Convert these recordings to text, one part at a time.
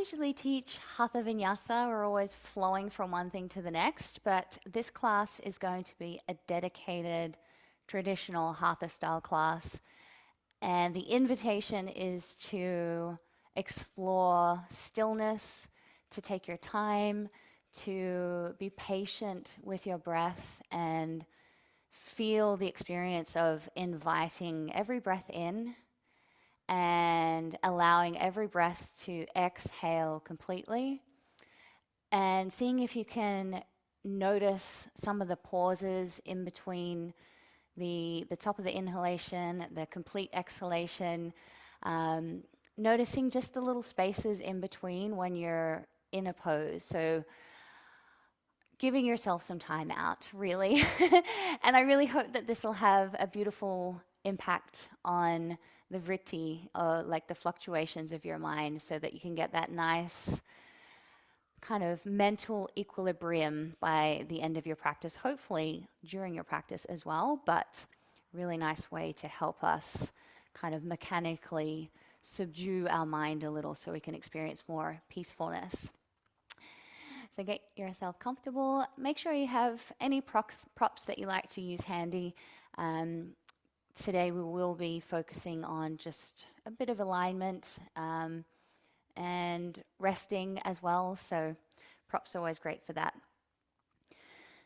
usually teach Hatha Vinyasa. We're always flowing from one thing to the next, but this class is going to be a dedicated traditional Hatha style class. And the invitation is to explore stillness, to take your time, to be patient with your breath and feel the experience of inviting every breath in and allowing every breath to exhale completely, and seeing if you can notice some of the pauses in between the top of the inhalation, the complete exhalation, noticing just the little spaces in between when you're in a pose. So giving yourself some time out, really. And I really hope that this will have a beautiful impact on the vritti, like the fluctuations of your mind, so that you can get that nice kind of mental equilibrium by the end of your practice, hopefully during your practice as well, but really nice way to help us kind of mechanically subdue our mind a little so we can experience more peacefulness. So get yourself comfortable. Make sure you have any props that you like to use handy. Today we will be focusing on just a bit of alignment and resting as well. So props are always great for that.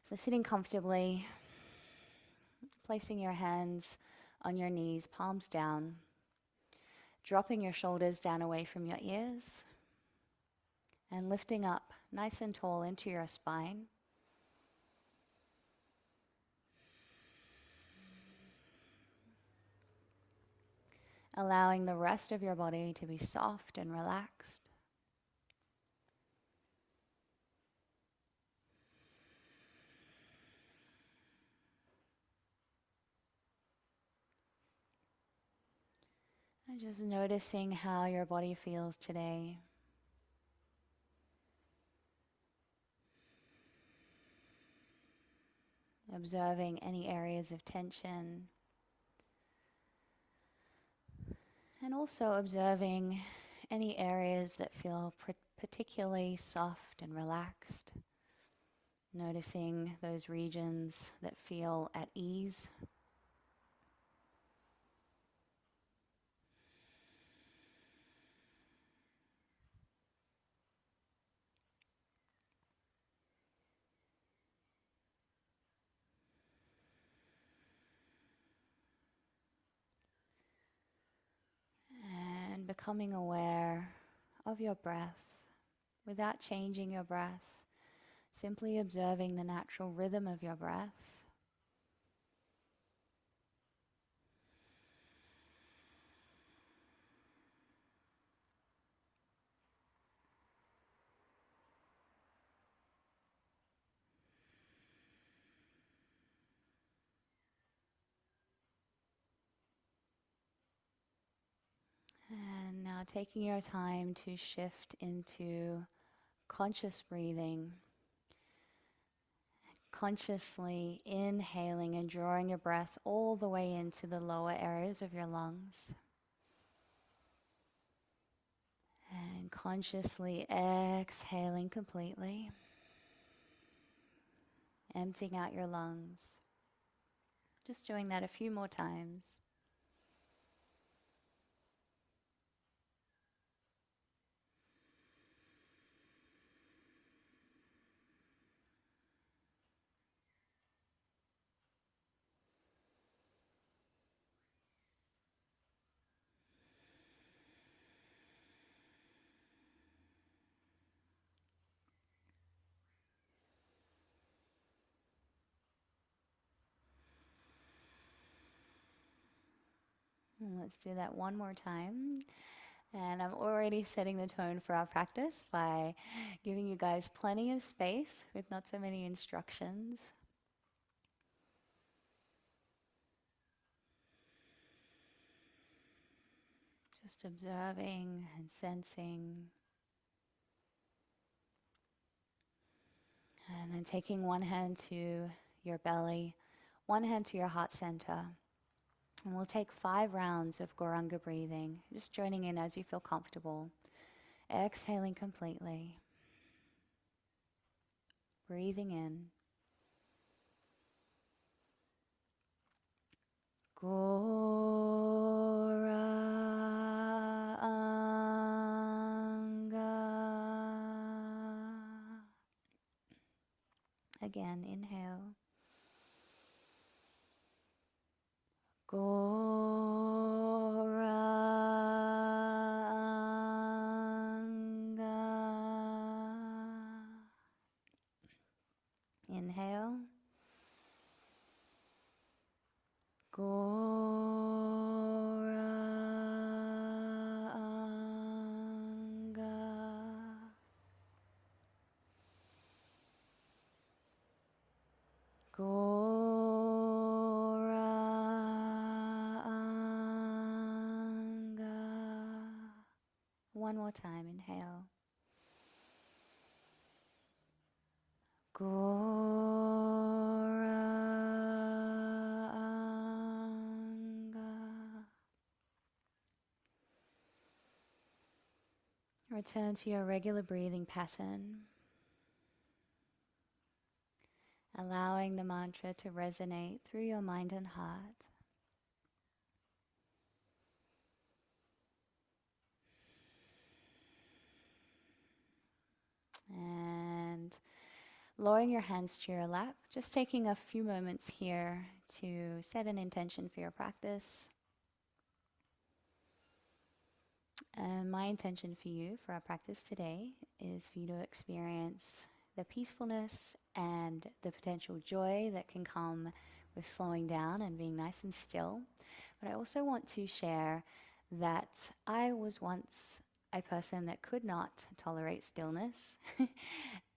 So sitting comfortably, placing your hands on your knees, palms down, dropping your shoulders down away from your ears, and lifting up nice and tall into your spine. Allowing the rest of your body to be soft and relaxed. And just noticing how your body feels today. Observing any areas of tension. And also observing any areas that feel particularly soft and relaxed. Noticing those regions that feel at ease. And becoming aware of your breath without changing your breath, simply observing the natural rhythm of your breath. And now taking your time to shift into conscious breathing, consciously inhaling and drawing your breath all the way into the lower areas of your lungs. And consciously exhaling completely, emptying out your lungs. Just doing that a few more times. And let's do that one more time. And I'm already setting the tone for our practice by giving you guys plenty of space with not so many instructions. Just observing and sensing. And then taking one hand to your belly, one hand to your heart center. And we'll take 5 rounds of Goranga breathing, just joining in as you feel comfortable. Exhaling completely. Breathing in. Goranga. Again, inhale. Goranga. Inhale. Goranga. Goranga. One more time, inhale. Goranga. Return to your regular breathing pattern, allowing the mantra to resonate through your mind and heart. And lowering your hands to your lap, just taking a few moments here to set an intention for your practice. And my intention for you, for our practice today, is for you to experience the peacefulness and the potential joy that can come with slowing down and being nice and still. But I also want to share that I was once a person that could not tolerate stillness.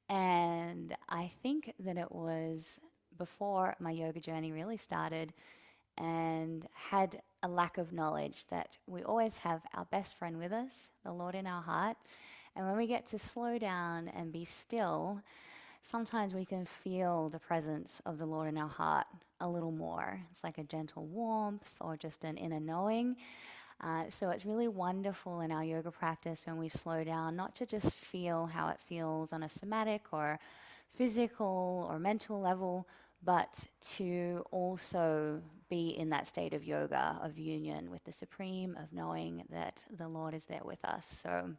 And I think that it was before my yoga journey really started, and had a lack of knowledge that we always have our best friend with us, the Lord in our heart. And when we get to slow down and be still, sometimes we can feel the presence of the Lord in our heart a little more. It's like a gentle warmth or just an inner knowing. So it's really wonderful in our yoga practice when we slow down, not to just feel how it feels on a somatic or physical or mental level, but to also be in that state of yoga, of union with the Supreme, of knowing that the Lord is there with us. So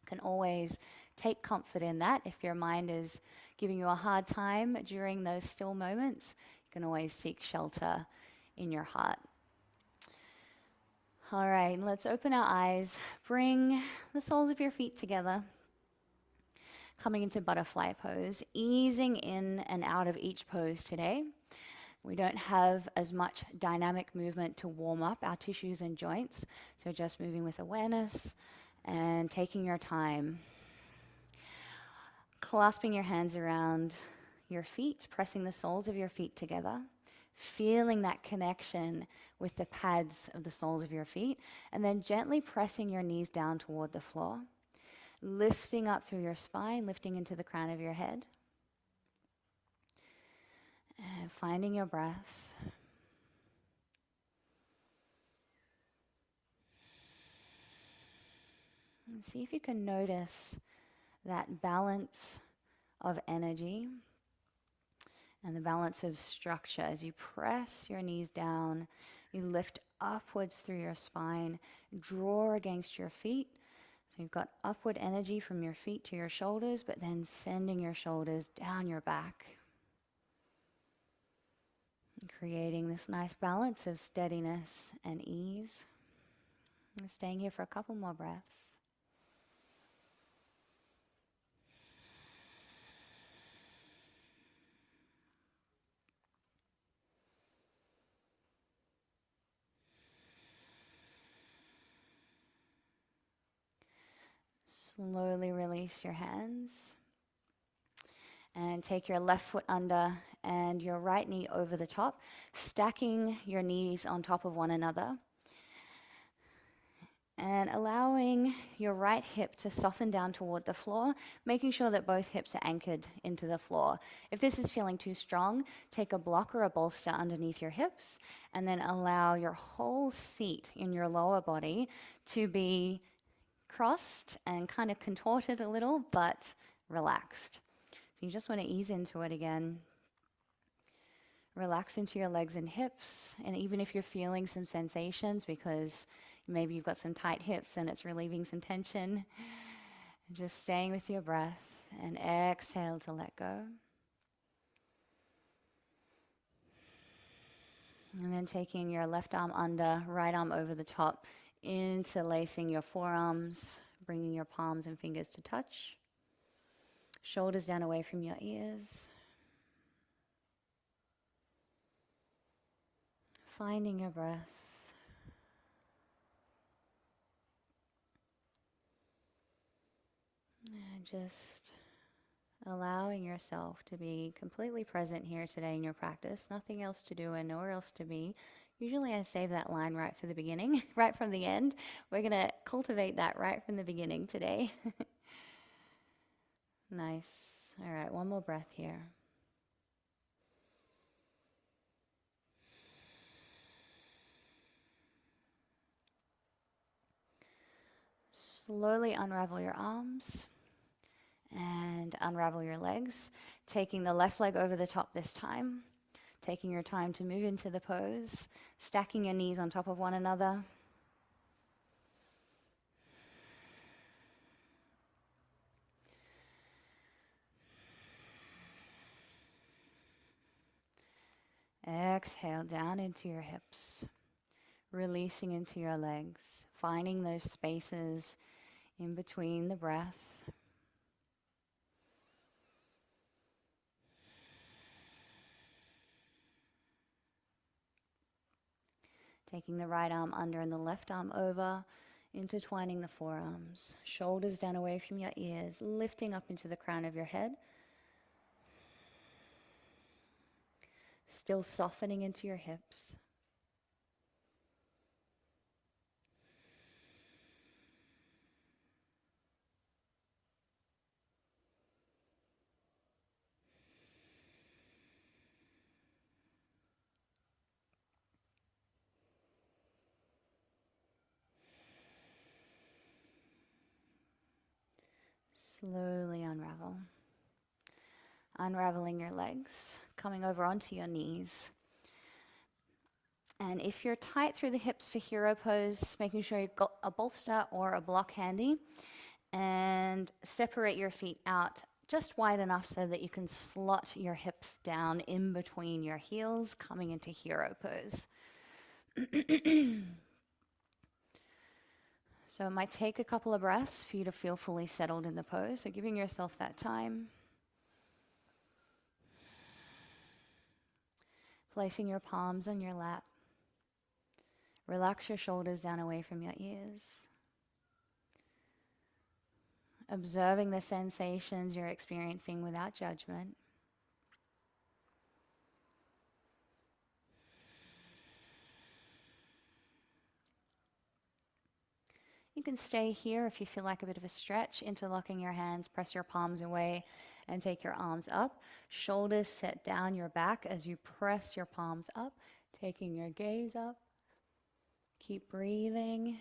can always take comfort in that. If your mind is giving you a hard time during those still moments, you can always seek shelter in your heart. All right, let's open our eyes. Bring the soles of your feet together. Coming into butterfly pose, easing in and out of each pose today. We don't have as much dynamic movement to warm up our tissues and joints, so just moving with awareness and taking your time. Clasping your hands around your feet, pressing the soles of your feet together, feeling that connection with the pads of the soles of your feet, and then gently pressing your knees down toward the floor, lifting up through your spine, lifting into the crown of your head, and finding your breath. And see if you can notice that balance of energy and the balance of structure. As you press your knees down, you lift upwards through your spine, draw against your feet. So you've got upward energy from your feet to your shoulders, but then sending your shoulders down your back. And creating this nice balance of steadiness and ease. And staying here for a couple more breaths. Slowly release your hands and take your left foot under and your right knee over the top, stacking your knees on top of one another and allowing your right hip to soften down toward the floor, making sure that both hips are anchored into the floor. If this is feeling too strong, take a block or a bolster underneath your hips and then allow your whole seat in your lower body to be crossed and kind of contorted a little, but relaxed. So you just want to ease into it again. Relax into your legs and hips. And even if you're feeling some sensations because maybe you've got some tight hips and it's relieving some tension, just staying with your breath and exhale to let go. And then taking your left arm under, right arm over the top, interlacing your forearms, bringing your palms and fingers to touch. Shoulders down away from your ears. Finding your breath. And just allowing yourself to be completely present here today in your practice. Nothing else to do and nowhere else to be. Usually I save that line right for the beginning, right from the end. We're going to cultivate that right from the beginning today. Nice. All right, one more breath here. Slowly unravel your arms and unravel your legs, taking the left leg over the top this time, taking your time to move into the pose, stacking your knees on top of one another. Exhale down into your hips, releasing into your legs, finding those spaces in between the breath. Taking the right arm under and the left arm over, intertwining the forearms, shoulders down away from your ears, lifting up into the crown of your head. Still softening into your hips. Slowly unravel. Unraveling your legs, coming over onto your knees. And if you're tight through the hips for hero pose, making sure you've got a bolster or a block handy, and separate your feet out just wide enough so that you can slot your hips down in between your heels, coming into hero pose. So it might take a couple of breaths for you to feel fully settled in the pose, so giving yourself that time. Placing your palms on your lap. Relax your shoulders down away from your ears. Observing the sensations you're experiencing without judgment. You can stay here if you feel like a bit of a stretch, interlocking your hands, press your palms away and take your arms up. Shoulders set down your back as you press your palms up, taking your gaze up. Keep breathing.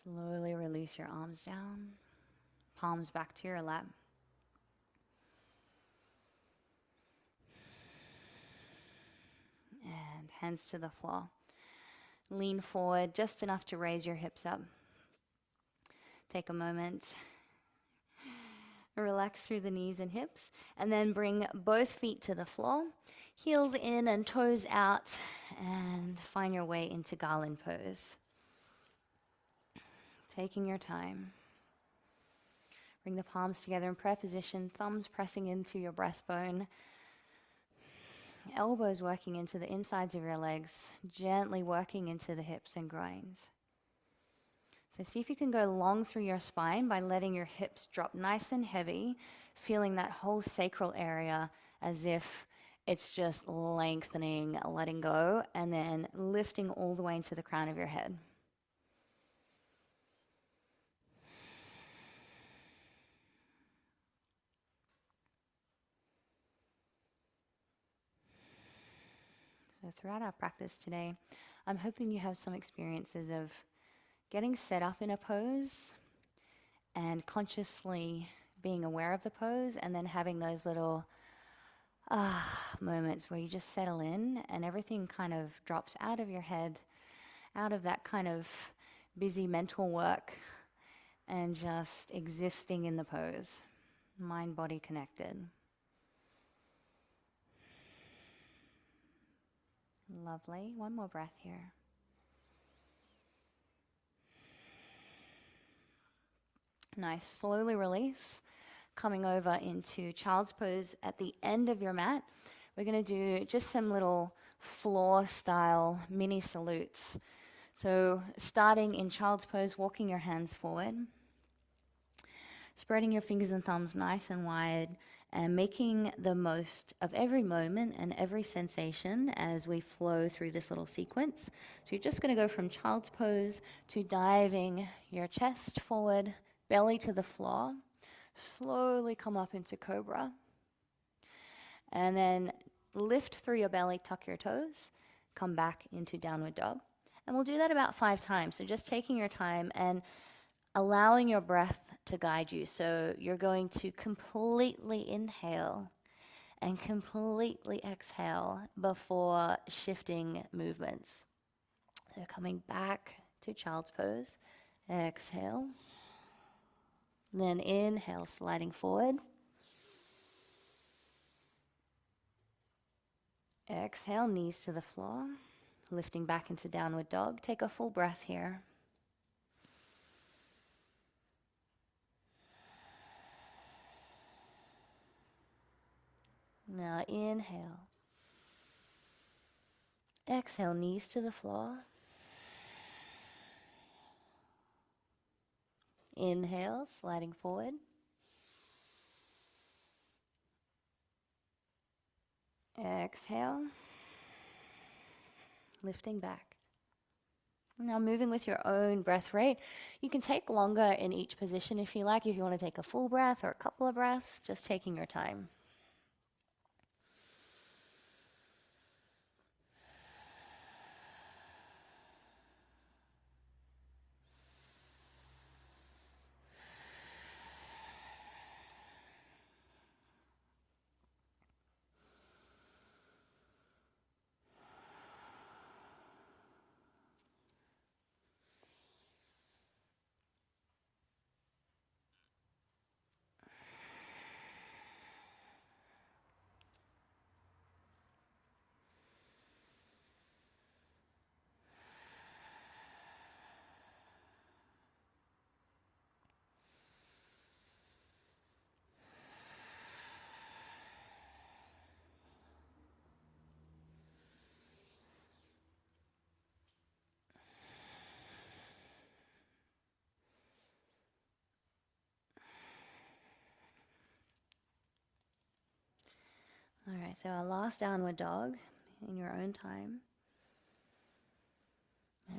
Slowly release your arms down, palms back to your lap. And hands to the floor. Lean forward just enough to raise your hips up. Take a moment. Relax through the knees and hips, and then bring both feet to the floor, heels in and toes out, and find your way into garland pose. Taking your time. Bring the palms together in prayer position, thumbs pressing into your breastbone, elbows working into the insides of your legs, gently working into the hips and groins. So see if you can go long through your spine by letting your hips drop nice and heavy, feeling that whole sacral area as if it's just lengthening, letting go, and then lifting all the way into the crown of your head. So throughout our practice today, I'm hoping you have some experiences of getting set up in a pose and consciously being aware of the pose, and then having those little moments where you just settle in and everything kind of drops out of your head, out of that kind of busy mental work, and just existing in the pose, mind body connected. Lovely. One more breath here. Nice. Slowly release, coming over into child's pose at the end of your mat. We're going to do just some little floor style mini salutes. So starting in child's pose, walking your hands forward, spreading your fingers and thumbs nice and wide, and making the most of every moment and every sensation as we flow through this little sequence. So you're just going to go from child's pose to diving your chest forward, belly to the floor. Slowly come up into cobra. And then lift through your belly, tuck your toes, come back into downward dog. And we'll do that about 5 times. So just taking your time and allowing your breath to guide you. So you're going to completely inhale and completely exhale before shifting movements. So coming back to child's pose, exhale. Then inhale, sliding forward. Exhale, knees to the floor, lifting back into downward dog. Take a full breath here. Now inhale. Exhale, knees to the floor. Inhale, sliding forward. Exhale, lifting back. Now moving with your own breath rate. You can take longer in each position if you like. If you want to take a full breath or a couple of breaths, just taking your time. All right, so our last downward dog in your own time.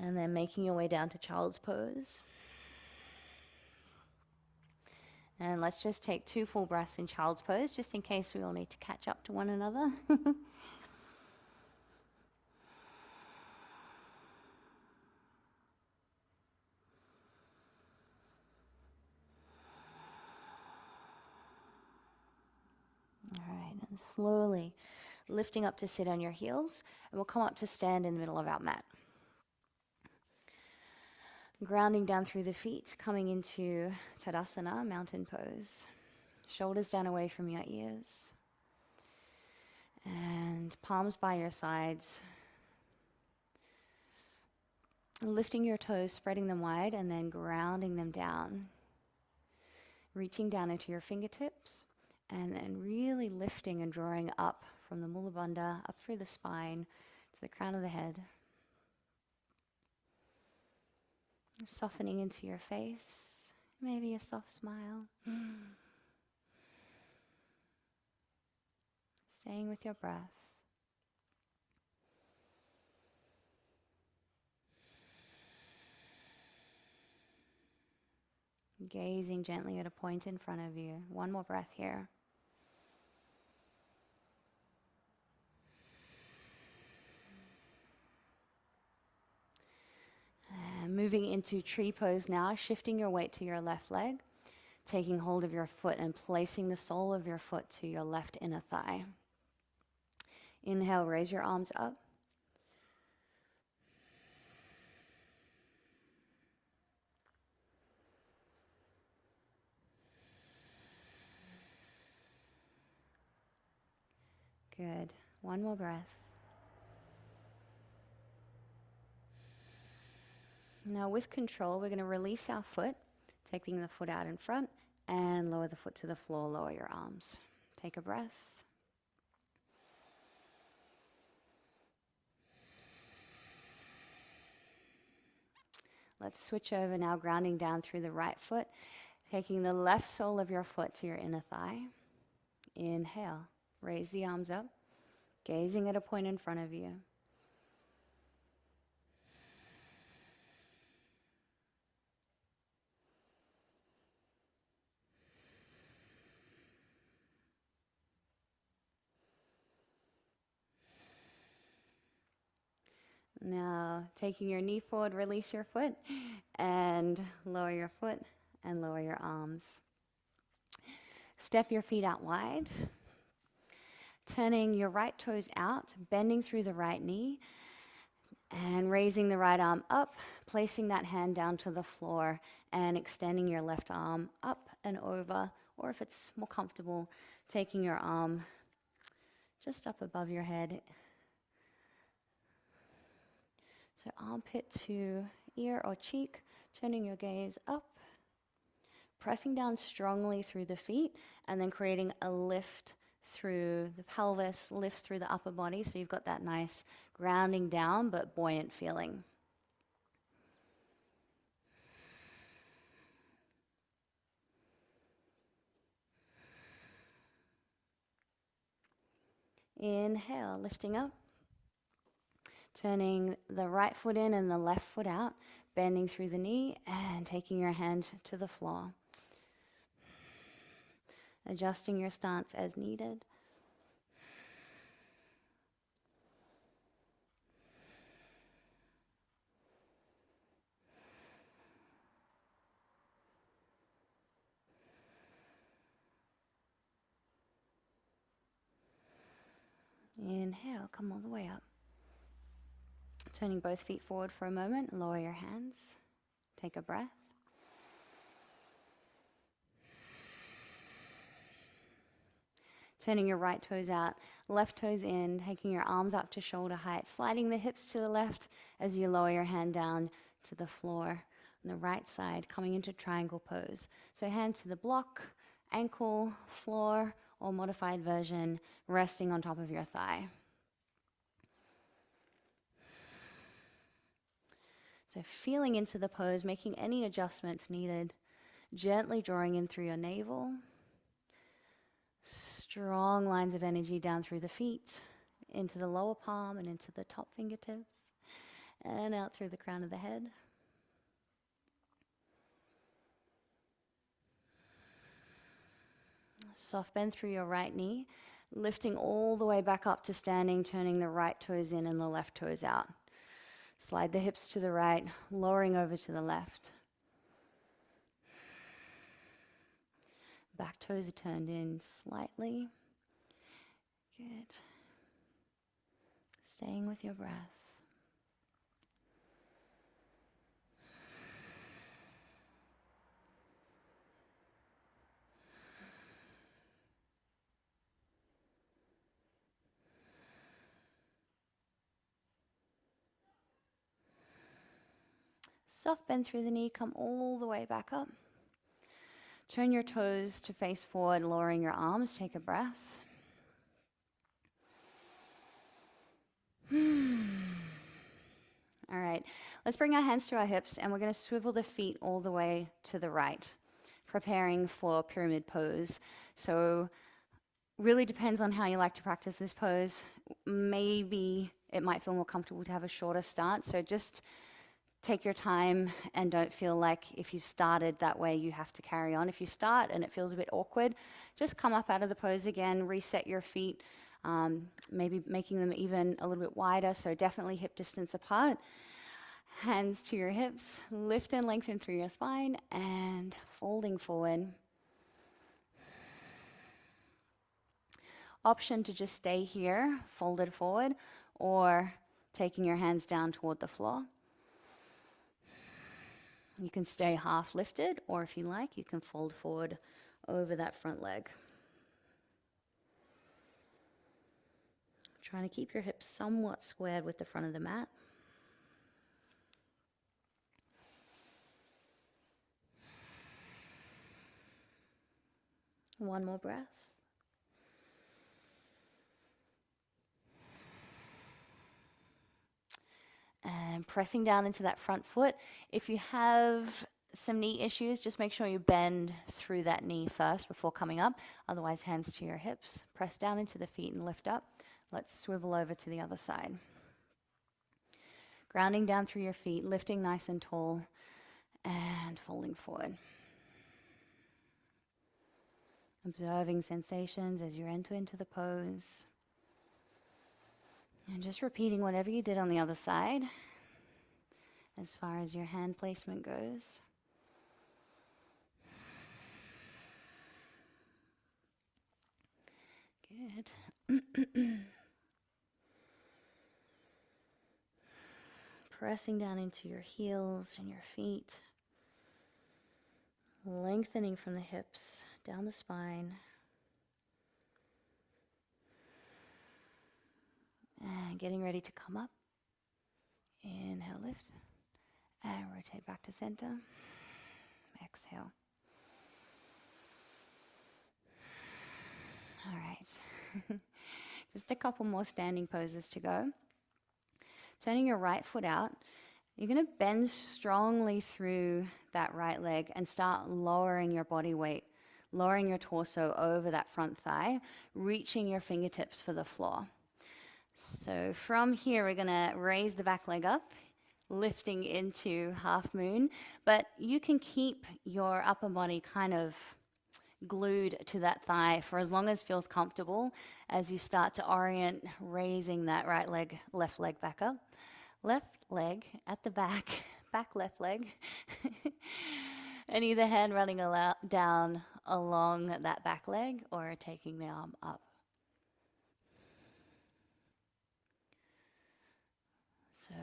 And then making your way down to child's pose. And let's just take 2 full breaths in child's pose, just in case we all need to catch up to one another. All right, and slowly lifting up to sit on your heels, and we'll come up to stand in the middle of our mat. Grounding down through the feet, coming into Tadasana, mountain pose. Shoulders down away from your ears. And palms by your sides. Lifting your toes, spreading them wide, and then grounding them down. Reaching down into your fingertips, and then really lifting and drawing up from the Mula Bandha, up through the spine, to the crown of the head. Softening into your face, maybe a soft smile. Staying with your breath. Gazing gently at a point in front of you. One more breath here. Moving into tree pose now, shifting your weight to your left leg, taking hold of your foot and placing the sole of your foot to your left inner thigh. Inhale, raise your arms up. Good. One more breath. Now with control, we're going to release our foot, taking the foot out in front and lower the foot to the floor, lower your arms. Take a breath. Let's switch over now, grounding down through the right foot, taking the left sole of your foot to your inner thigh. Inhale, raise the arms up, gazing at a point in front of you. Now, taking your knee forward, release your foot, and lower your foot, and lower your arms. Step your feet out wide, turning your right toes out, bending through the right knee, and raising the right arm up, placing that hand down to the floor, and extending your left arm up and over, or if it's more comfortable, taking your arm just up above your head. So armpit to ear or cheek, turning your gaze up, pressing down strongly through the feet, and then creating a lift through the pelvis, lift through the upper body, so you've got that nice grounding down but buoyant feeling. Inhale, lifting up. Turning the right foot in and the left foot out, bending through the knee and taking your hand to the floor. Adjusting your stance as needed. Inhale, come all the way up. Turning both feet forward for a moment, lower your hands. Take a breath. Turning your right toes out, left toes in, taking your arms up to shoulder height, sliding the hips to the left as you lower your hand down to the floor. On the right side, coming into triangle pose. So hand to the block, ankle, floor, or modified version, resting on top of your thigh. So feeling into the pose, making any adjustments needed, gently drawing in through your navel. Strong lines of energy down through the feet, into the lower palm and into the top fingertips, and out through the crown of the head. Soft bend through your right knee, lifting all the way back up to standing, turning the right toes in and the left toes out. Slide the hips to the right, lowering over to the left. Back toes are turned in slightly. Good. Staying with your breath. Soft bend through the knee, come all the way back up. Turn your toes to face forward, lowering your arms. Take a breath. All right, let's bring our hands to our hips and we're going to swivel the feet all the way to the right, preparing for pyramid pose. So really depends on how you like to practice this pose. Maybe it might feel more comfortable to have a shorter start, so just take your time and don't feel like if you've started that way you have to carry on. If you start and it feels a bit awkward, just come up out of the pose again, reset your feet, maybe making them even a little bit wider, so definitely hip distance apart. Hands to your hips, lift and lengthen through your spine, and folding forward. Option to just stay here, folded forward, or taking your hands down toward the floor. You can stay half lifted, or if you like, you can fold forward over that front leg. Trying to keep your hips somewhat squared with the front of the mat. One more breath. And pressing down into that front foot. If you have some knee issues, just make sure you bend through that knee first before coming up. Otherwise, hands to your hips. Press down into the feet and lift up. Let's swivel over to the other side. Grounding down through your feet, lifting nice and tall, and folding forward. Observing sensations as you enter into the pose. And just repeating whatever you did on the other side as far as your hand placement goes. Good. Pressing down into your heels and your feet. Lengthening from the hips, down the spine. And getting ready to come up. Inhale, lift. And rotate back to center. Exhale. All right. Just a couple more standing poses to go. Turning your right foot out. You're going to bend strongly through that right leg and start lowering your body weight, lowering your torso over that front thigh, reaching your fingertips for the floor. So from here, we're going to raise the back leg up, lifting into half moon, but you can keep your upper body kind of glued to that thigh for as long as feels comfortable as you start to orient, raising that right leg, left leg back up. Left leg at the back, back left leg, and either hand running down along that back leg or taking the arm up. So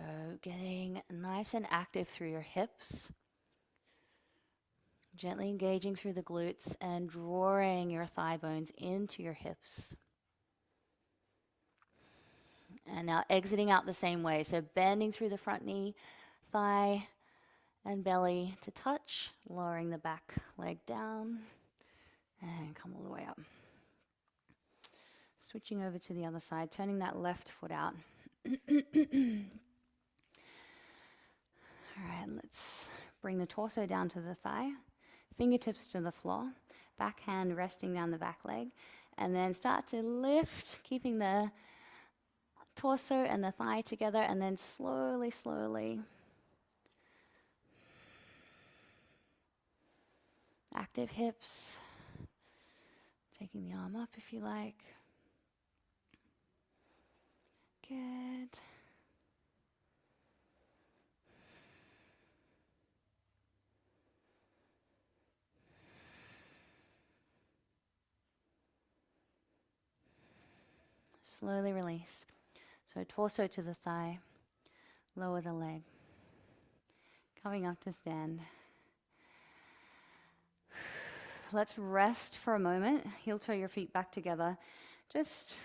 getting nice and active through your hips, gently engaging through the glutes and drawing your thigh bones into your hips. And now exiting out the same way. So bending through the front knee, thigh, and belly to touch, lowering the back leg down, and come all the way up. Switching over to the other side, turning that left foot out. All right, let's bring the torso down to the thigh, fingertips to the floor, back hand resting down the back leg, and then start to lift, keeping the torso and the thigh together, and then slowly, slowly. Active hips. Taking the arm up if you like. Good. Slowly release. So torso to the thigh, lower the leg. Coming up to stand. Let's rest for a moment. Heel toe your feet back together. Just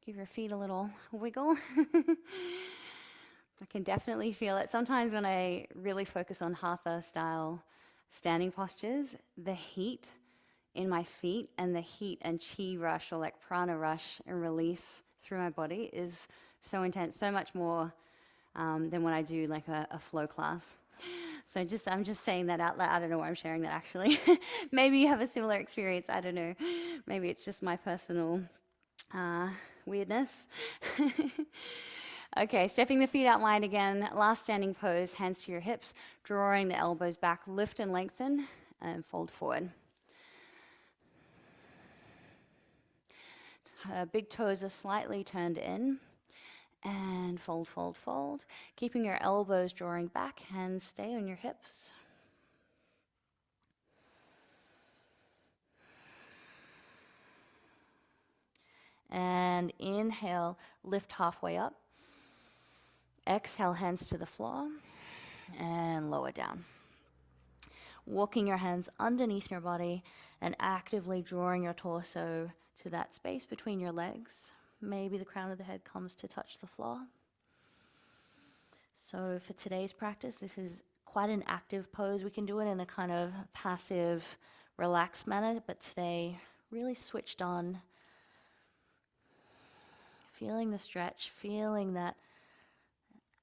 give your feet a little wiggle. I can definitely feel it. Sometimes when I really focus on Hatha style standing postures, the heat in my feet and the heat and chi rush, or like prana rush and release through my body is so intense, so much more than when I do like a flow class. So I'm just saying that out loud. I don't know why I'm sharing that actually. Maybe you have a similar experience. I don't know. Maybe it's just my personal weirdness. Okay, stepping the feet out wide again. Last standing pose, hands to your hips, drawing the elbows back, lift and lengthen, and fold forward. Big toes are slightly turned in, And fold, fold, fold. Keeping your elbows drawing back, hands stay on your hips. And inhale, lift halfway up. Exhale, hands to the floor and lower down. Walking your hands underneath your body and actively drawing your torso to that space between your legs. Maybe the crown of the head comes to touch the floor. So for today's practice, this is quite an active pose. We can do it in a kind of passive, relaxed manner, but today, really switched on. Feeling the stretch, feeling that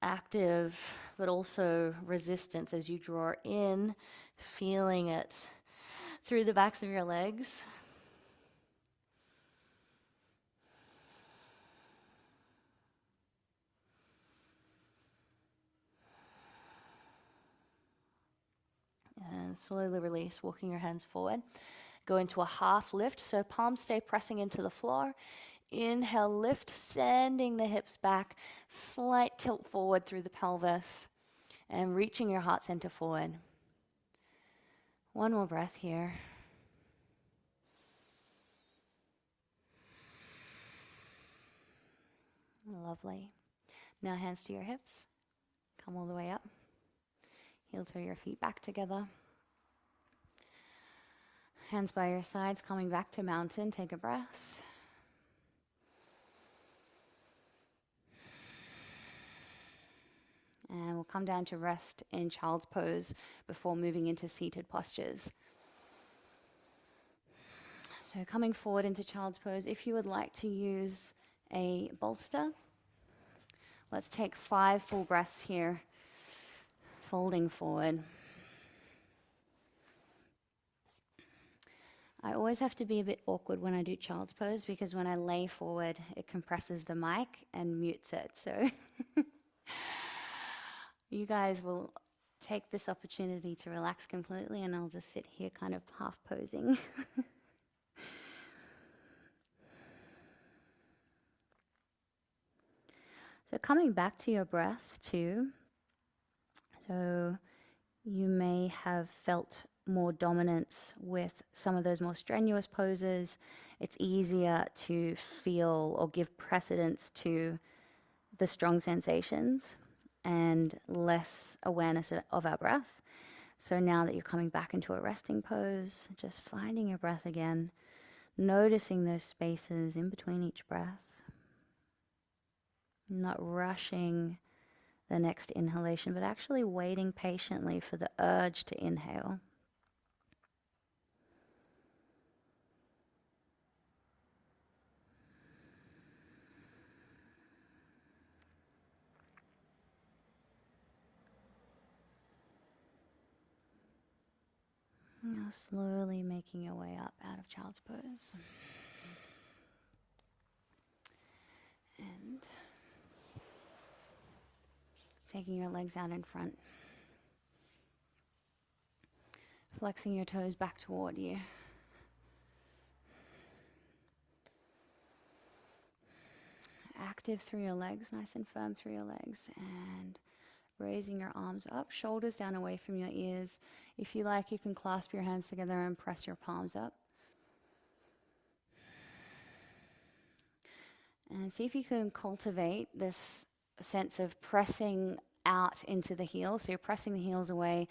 active, but also resistance as you draw in, feeling it through the backs of your legs. And slowly release, walking your hands forward. Go into a half lift, so palms stay pressing into the floor. Inhale, lift, sending the hips back, slight tilt forward through the pelvis, and reaching your heart center forward. One more breath here. Lovely. Now hands to your hips. Come all the way up. Heel toe your feet back together. Hands by your sides, coming back to mountain. Take a breath. And we'll come down to rest in child's pose before moving into seated postures. So coming forward into child's pose, if you would like to use a bolster, let's take 5 full breaths here, folding forward. I always have to be a bit awkward when I do child's pose because when I lay forward, it compresses the mic and mutes it. So you guys will take this opportunity to relax completely, and I'll just sit here kind of half posing. So coming back to your breath too. So you may have felt more dominance with some of those more strenuous poses. It's easier to feel or give precedence to the strong sensations and less awareness of our breath. So now that you're coming back into a resting pose, just finding your breath again, noticing those spaces in between each breath, not rushing the next inhalation, but actually waiting patiently for the urge to inhale. Now slowly making your way up out of child's pose. And taking your legs out in front. Flexing your toes back toward you. Active through your legs, nice and firm through your legs. And raising your arms up, shoulders down away from your ears. If you like, you can clasp your hands together and press your palms up. And see if you can cultivate this sense of pressing out into the heels. So you're pressing the heels away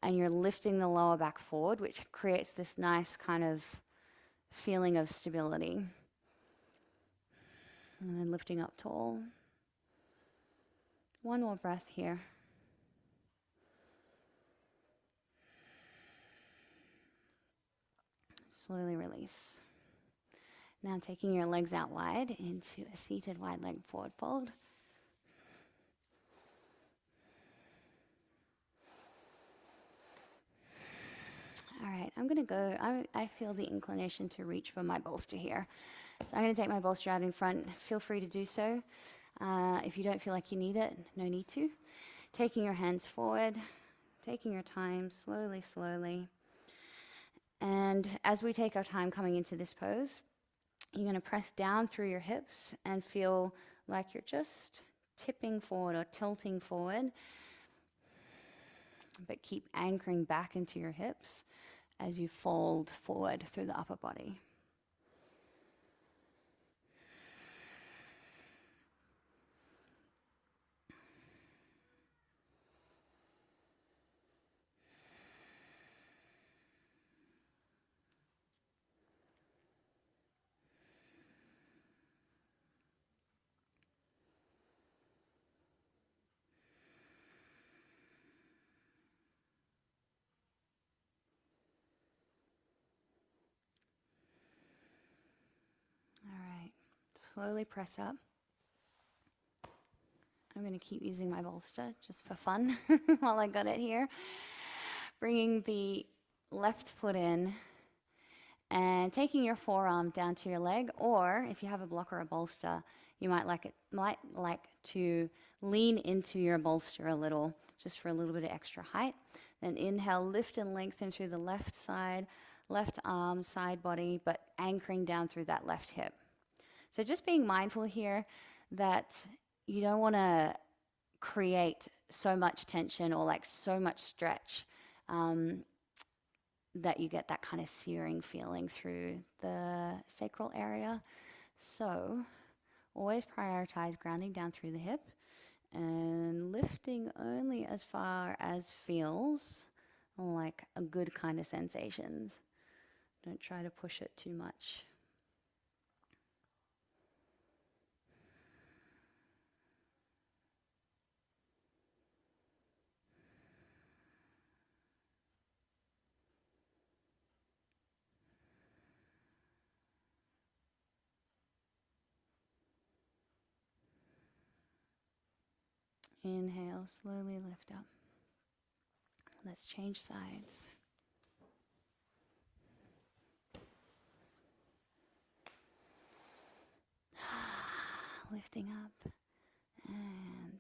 and you're lifting the lower back forward, which creates this nice kind of feeling of stability. And then lifting up tall. One more breath here. Slowly release. Now taking your legs out wide into a seated wide leg forward fold. All right, I'm gonna go, I feel the inclination to reach for my bolster here. So I'm gonna take my bolster out in front. Feel free to do so. If you don't feel like you need it, no need to. Taking your hands forward, taking your time, slowly, slowly. And as we take our time coming into this pose, you're gonna press down through your hips and feel like you're just tipping forward or tilting forward, but keep anchoring back into your hips as you fold forward through the upper body. All right, slowly press up. I'm going to keep using my bolster just for fun while I got it here. Bringing the left foot in and taking your forearm down to your leg, or if you have a block or a bolster, you might like to lean into your bolster a little, just for a little bit of extra height. Then inhale, lift and lengthen through the left side, left arm, side body, but anchoring down through that left hip. So just being mindful here that you don't want to create so much tension or like so much stretch that you get that kind of searing feeling through the sacral area. So always prioritize grounding down through the hip and lifting only as far as feels like a good kind of sensations. Don't try to push it too much. Inhale, slowly lift up. Let's change sides. Lifting up and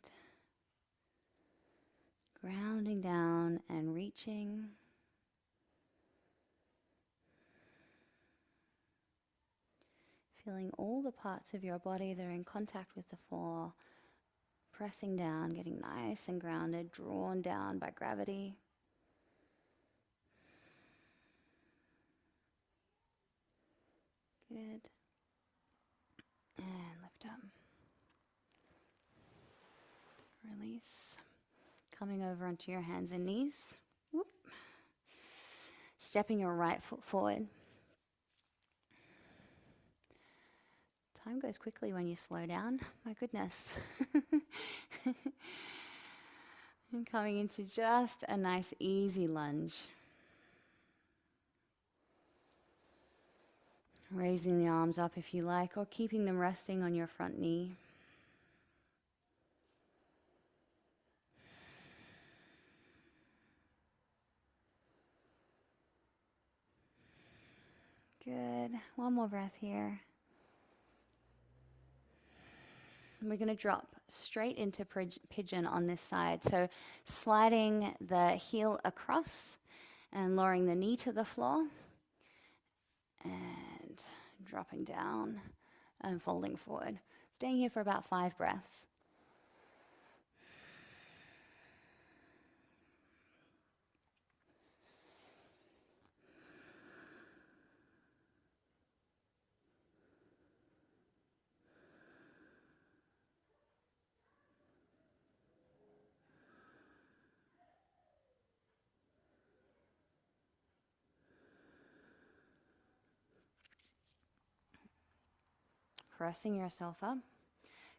grounding down and reaching. Feeling all the parts of your body that are in contact with the floor, pressing down, getting nice and grounded, drawn down by gravity. Good. And lift up. Release. Coming over onto your hands and knees. Whoop. Stepping your right foot forward. Time goes quickly when you slow down. My goodness. And coming into just a nice easy lunge. Raising the arms up if you like, or keeping them resting on your front knee. Good. One more breath here. We're going to drop straight into pigeon on this side. So sliding the heel across and lowering the knee to the floor. And dropping down and folding forward. Staying here for about 5 breaths. Pressing yourself up,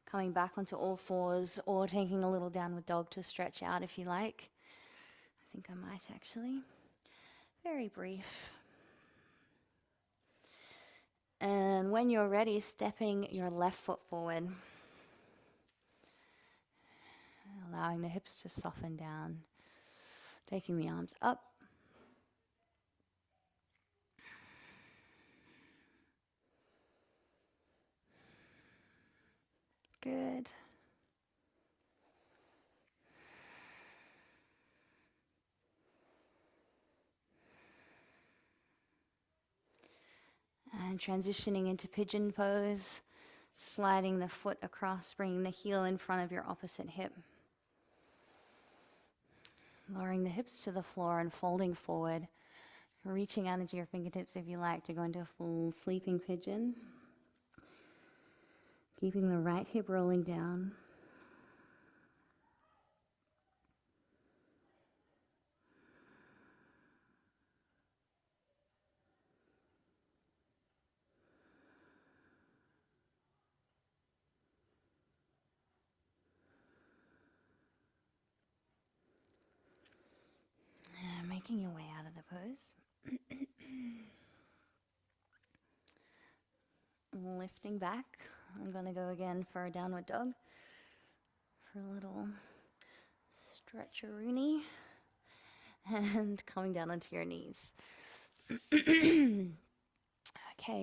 coming back onto all fours or taking a little downward dog to stretch out if you like. I think I might actually. Very brief. And when you're ready, stepping your left foot forward. Allowing the hips to soften down. Taking the arms up. Good. And transitioning into pigeon pose. Sliding the foot across, bringing the heel in front of your opposite hip. Lowering the hips to the floor and folding forward. Reaching out into your fingertips if you like to go into a full sleeping pigeon. Keeping the right hip rolling down. And making your way out of the pose. Lifting back. I'm going to go again for a downward dog. For a little stretcheroonie. And coming down onto your knees. Okay,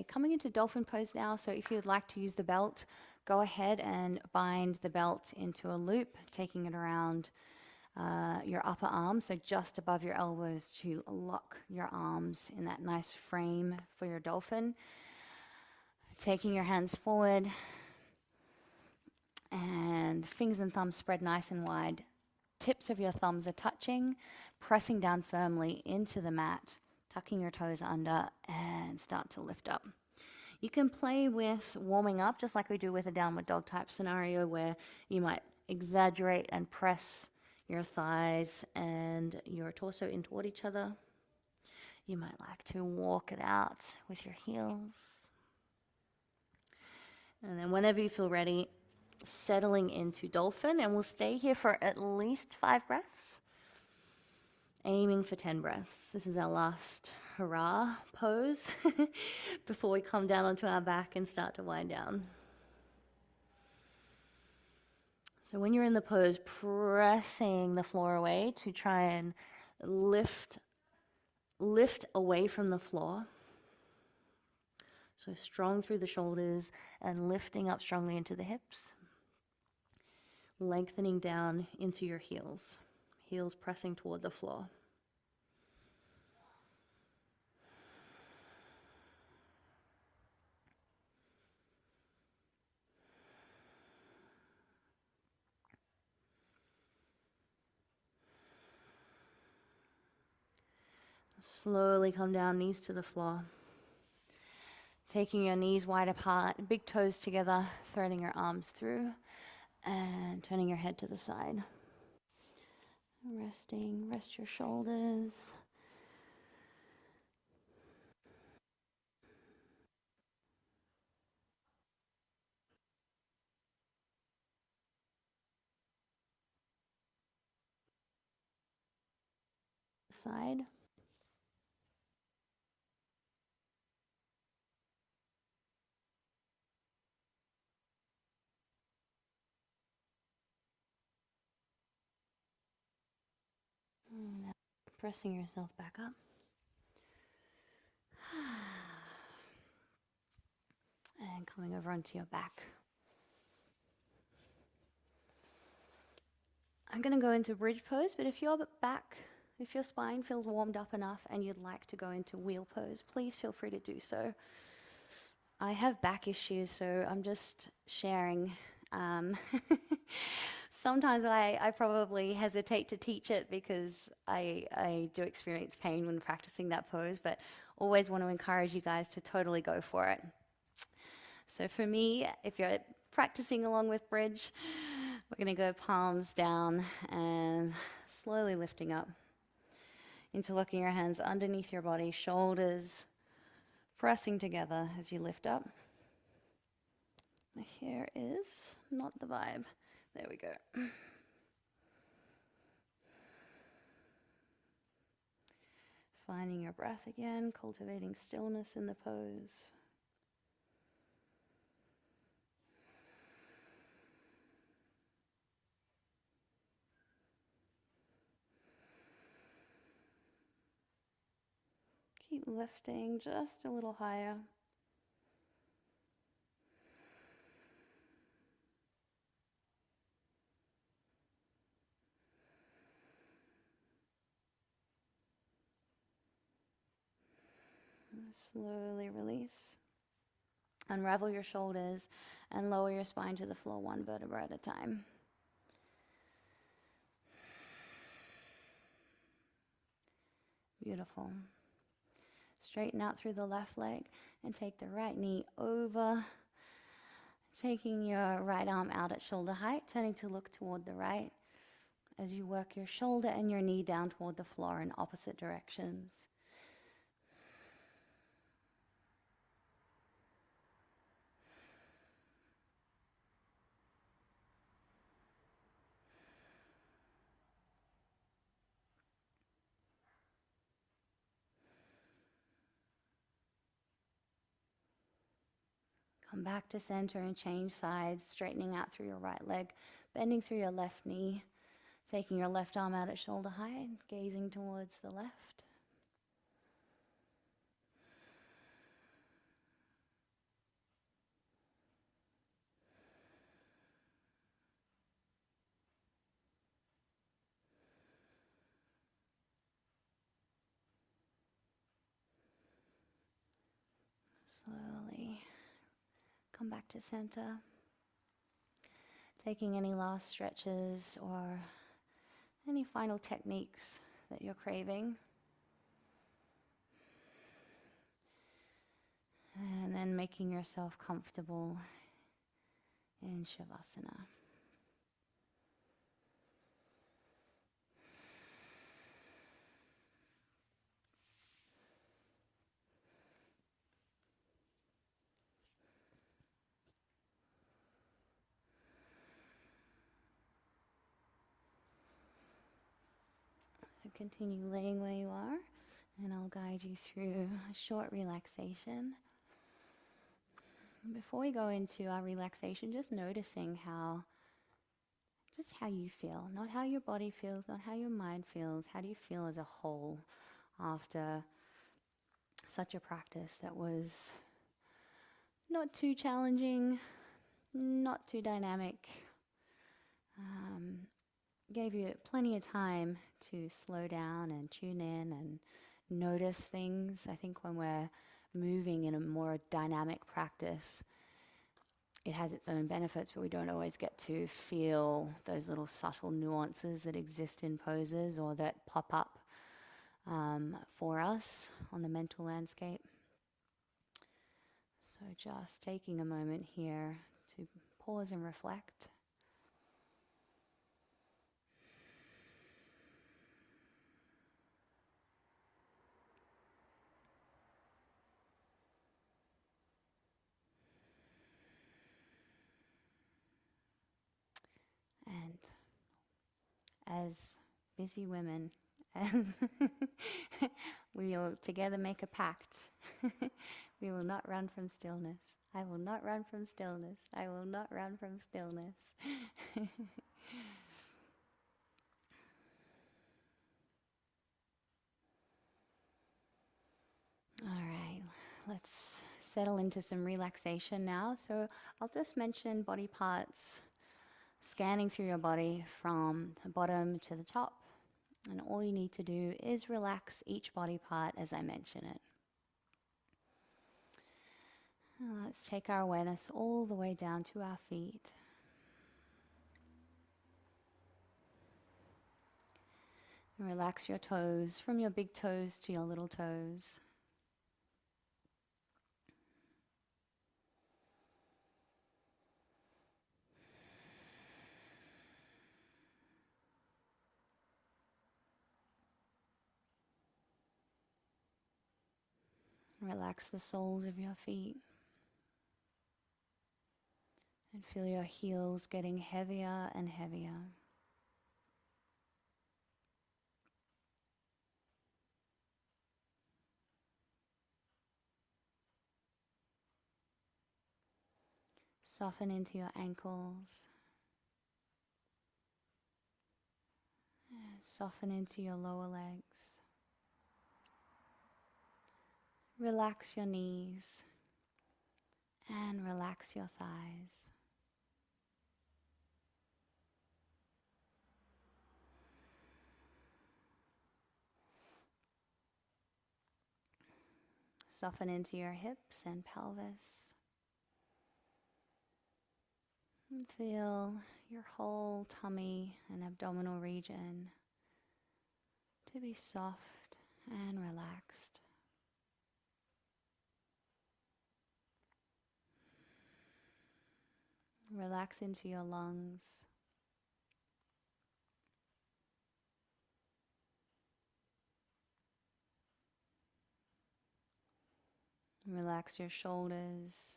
coming into dolphin pose now. So if you'd like to use the belt, go ahead and bind the belt into a loop, taking it around your upper arm, so just above your elbows, to lock your arms in that nice frame for your dolphin. Taking your hands forward and fingers and thumbs spread nice and wide. Tips of your thumbs are touching, pressing down firmly into the mat, tucking your toes under, and start to lift up. You can play with warming up, just like we do with a downward dog type scenario, where you might exaggerate and press your thighs and your torso in toward each other. You might like to walk it out with your heels. And then whenever you feel ready, settling into dolphin, and we'll stay here for at least 5 breaths. Aiming for 10 breaths. This is our last hurrah pose before we come down onto our back and start to wind down. So when you're in the pose, pressing the floor away to try and lift away from the floor. So strong through the shoulders and lifting up strongly into the hips. Lengthening down into your heels. Heels pressing toward the floor. Slowly come down, knees to the floor. Taking your knees wide apart, big toes together, threading your arms through, and turning your head to the side. Resting, rest your shoulders. Side. Now pressing yourself back up. And coming over onto your back. I'm going to go into bridge pose, but if your spine feels warmed up enough and you'd like to go into wheel pose, please feel free to do so. I have back issues, so I'm just sharing. Sometimes I probably hesitate to teach it because I do experience pain when practicing that pose, but always want to encourage you guys to totally go for it. So for me, if you're practicing along with bridge, we're going to go palms down and slowly lifting up into locking your hands underneath your body, shoulders pressing together as you lift up. Here is not the vibe. There we go. Finding your breath again, cultivating stillness in the pose. Keep lifting just a little higher. And slowly release. Unravel your shoulders and lower your spine to the floor one vertebra at a time. Beautiful. Straighten out through the left leg and take the right knee over, taking your right arm out at shoulder height, turning to look toward the right as you work your shoulder and your knee down toward the floor in opposite directions. Come back to center and change sides, straightening out through your right leg, bending through your left knee, taking your left arm out at shoulder height, gazing towards the left. Slowly come back to center, taking any last stretches or any final techniques that you're craving. And then making yourself comfortable in Shavasana. So continue laying where you are, and I'll guide you through a short relaxation. Before we go into our relaxation, just noticing how you feel, not how your body feels, not how your mind feels. How do you feel as a whole after such a practice that was not too challenging, not too dynamic, gave you plenty of time to slow down and tune in and notice things. I think when we're moving in a more dynamic practice, it has its own benefits, but we don't always get to feel those little subtle nuances that exist in poses or that pop up for us on the mental landscape. So just taking a moment here to pause and reflect. And as busy women, as we will together make a pact. We will not run from stillness. I will not run from stillness. I will not run from stillness. All right, let's settle into some relaxation now. So I'll just mention body parts, scanning through your body from the bottom to the top. And all you need to do is relax each body part as I mention it. Let's take our awareness all the way down to our feet. And relax your toes, from your big toes to your little toes. Relax the soles of your feet. And feel your heels getting heavier and heavier. Soften into your ankles. Soften into your lower legs. Relax your knees and relax your thighs. Soften into your hips and pelvis. And feel your whole tummy and abdominal region to be soft and relaxed. Relax into your lungs. Relax your shoulders,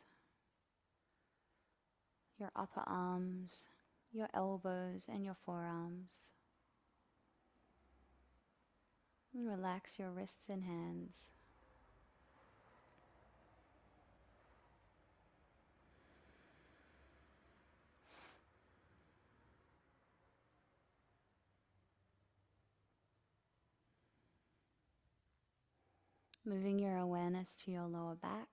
your upper arms, your elbows and your forearms. And relax your wrists and hands. Moving your awareness to your lower back.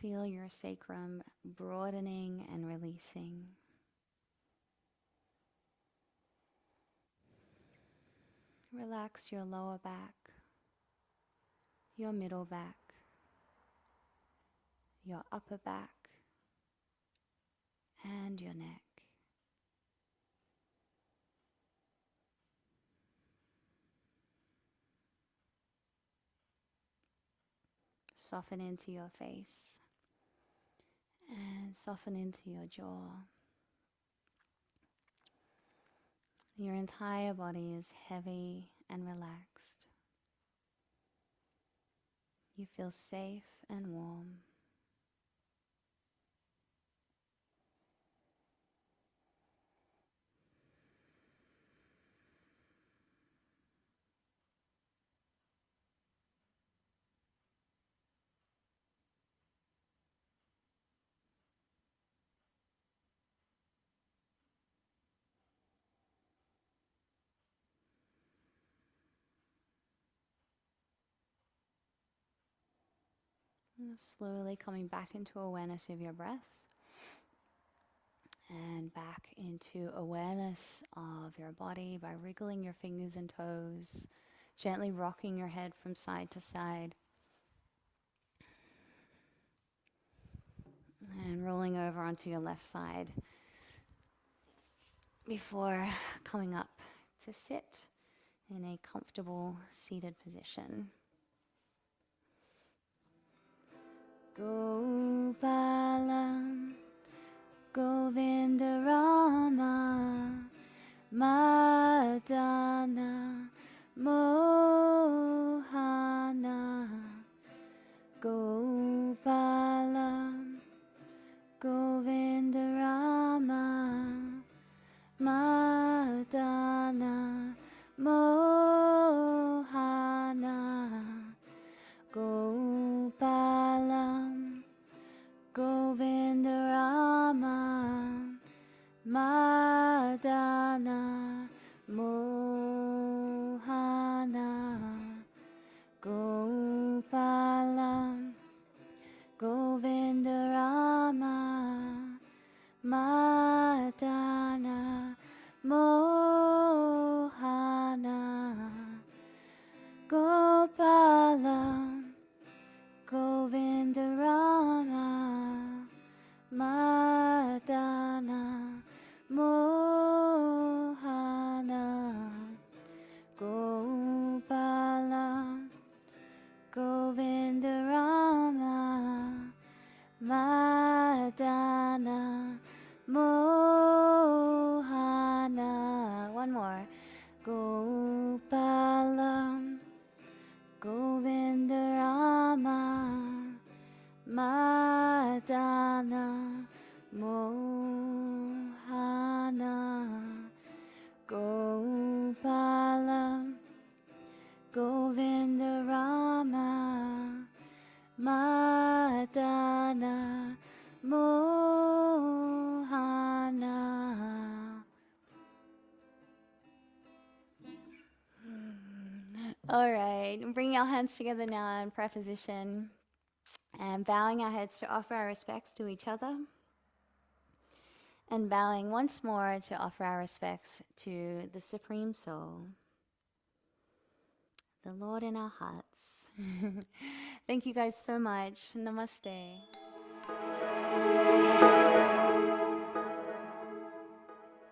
Feel your sacrum broadening and releasing. Relax your lower back, your middle back, your upper back, and your neck. Soften into your face and soften into your jaw. Your entire body is heavy and relaxed. You feel safe and warm. And slowly coming back into awareness of your breath and back into awareness of your body by wriggling your fingers and toes, gently rocking your head from side to side and rolling over onto your left side before coming up to sit in a comfortable seated position. Gopalam Govindarama Madana Mohana Gopalam Govindarama Madana Mohana Gopalam Govindarama Madana Mohana Gopalam Govindarama Madana Mohana Gopalam Govindarama Madana Mohana Gopalam Govindarama Madana Mohana. One more. Gopalam Govindarama Madana Mohana Gopalam Govindarama Madana Mohana. All right, bringing our hands together now in prayer position and bowing our heads to offer our respects to each other, and bowing once more to offer our respects to the Supreme Soul, the Lord in our hearts. Thank you guys so much. Namaste.